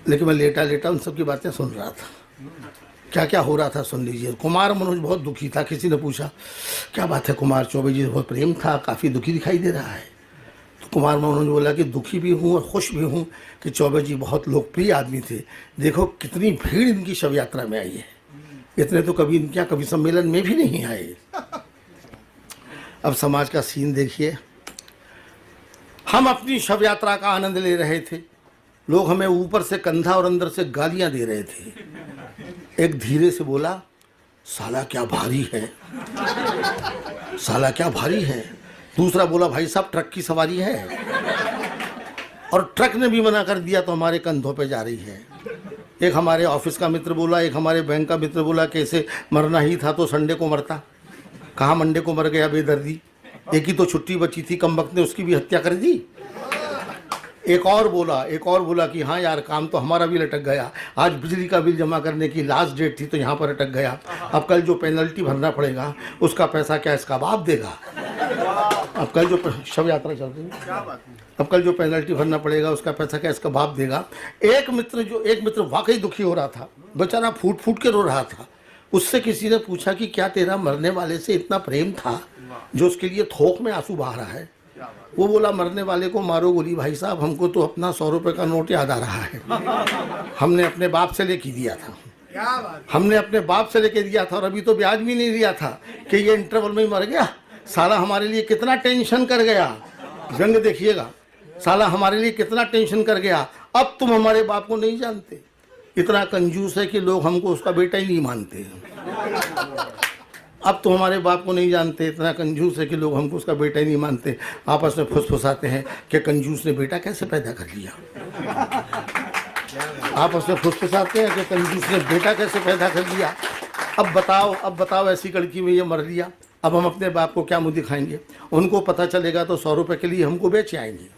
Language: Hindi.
लेकिन मैं लेटा लेटा उन सबकी बातें सुन रहा था। क्या क्या हो रहा था सुन लीजिए। कुमार मनोज बहुत दुखी था। किसी ने पूछा क्या बात है, कुमार चौबे जी से बहुत प्रेम था, काफ़ी दुखी दिखाई दे रहा है। तो कुमार मनोज बोला कि दुखी भी हूँ और खुश भी हूँ कि चौबे जी बहुत लोकप्रिय आदमी थे। देखो कितनी भीड़ इनकी शव यात्रा में आई है, इतने तो कभी इनके यहाँ कवि सम्मेलन में भी नहीं आए। अब समाज का सीन देखिए। हम अपनी शव यात्रा का आनंद ले रहे थे, लोग हमें ऊपर से कंधा और अंदर से गालियां दे रहे थे। एक धीरे से बोला, साला क्या भारी है, साला क्या भारी है। दूसरा बोला, भाई साहब ट्रक की सवारी है। और ट्रक ने भी मना कर दिया तो हमारे कंधों पे जा रही है। एक हमारे ऑफिस का मित्र बोला, एक हमारे बैंक का मित्र बोला, कैसे मरना ही था तो संडे को मरता, कहाँ मंडे को मर गया बेदर्दी, एक ही तो छुट्टी बची थी, कम वक्त ने उसकी भी हत्या कर दी। एक और बोला कि हाँ यार काम तो हमारा भी लटक गया, आज बिजली का बिल जमा करने की लास्ट डेट थी तो यहाँ पर अटक गया, अब कल जो पेनल्टी भरना पड़ेगा उसका पैसा क्या इसका बाप देगा। अब कल जो शव यात्रा चल रही है, अब कल जो पेनल्टी भरना पड़ेगा उसका पैसा क्या इसका बाप देगा। एक मित्र वाकई दुखी हो रहा था, बेचारा फूट फूट के रो रहा था। उससे किसी ने पूछा कि क्या तेरा मरने वाले से इतना प्रेम था जो उसके लिए थोक में आंसू बहा रहा है। वो बोला, मरने वाले को मारो गोली भाई साहब, हमको तो अपना 100 रुपये का नोट याद आ रहा है। हमने अपने बाप से लेके दिया था, हमने अपने बाप से लेके दिया था और अभी तो ब्याज भी नहीं दिया था कि ये इंटरवल में ही मर गया। साला हमारे लिए कितना टेंशन कर गया, रंग देखिएगा, साला हमारे लिए कितना टेंशन कर गया। अब तुम हमारे बाप को नहीं जानते, इतना कंजूस है कि लोग हमको उसका बेटा ही नहीं मानते। अब तो हमारे बाप को नहीं जानते, इतना कंजूस है कि लोग हमको उसका बेटा ही नहीं मानते। आपस में फुसफुसाते हैं कि कंजूस ने बेटा कैसे पैदा कर लिया। आपस में फुसफुसाते हैं कि कंजूस ने बेटा कैसे पैदा कर लिया। अब बताओ ऐसी लड़की में ये मर लिया, अब हम अपने बाप को क्या मुँह दिखाएंगे। उनको पता चलेगा तो 100 रुपये के लिए हमको बेच आएंगे।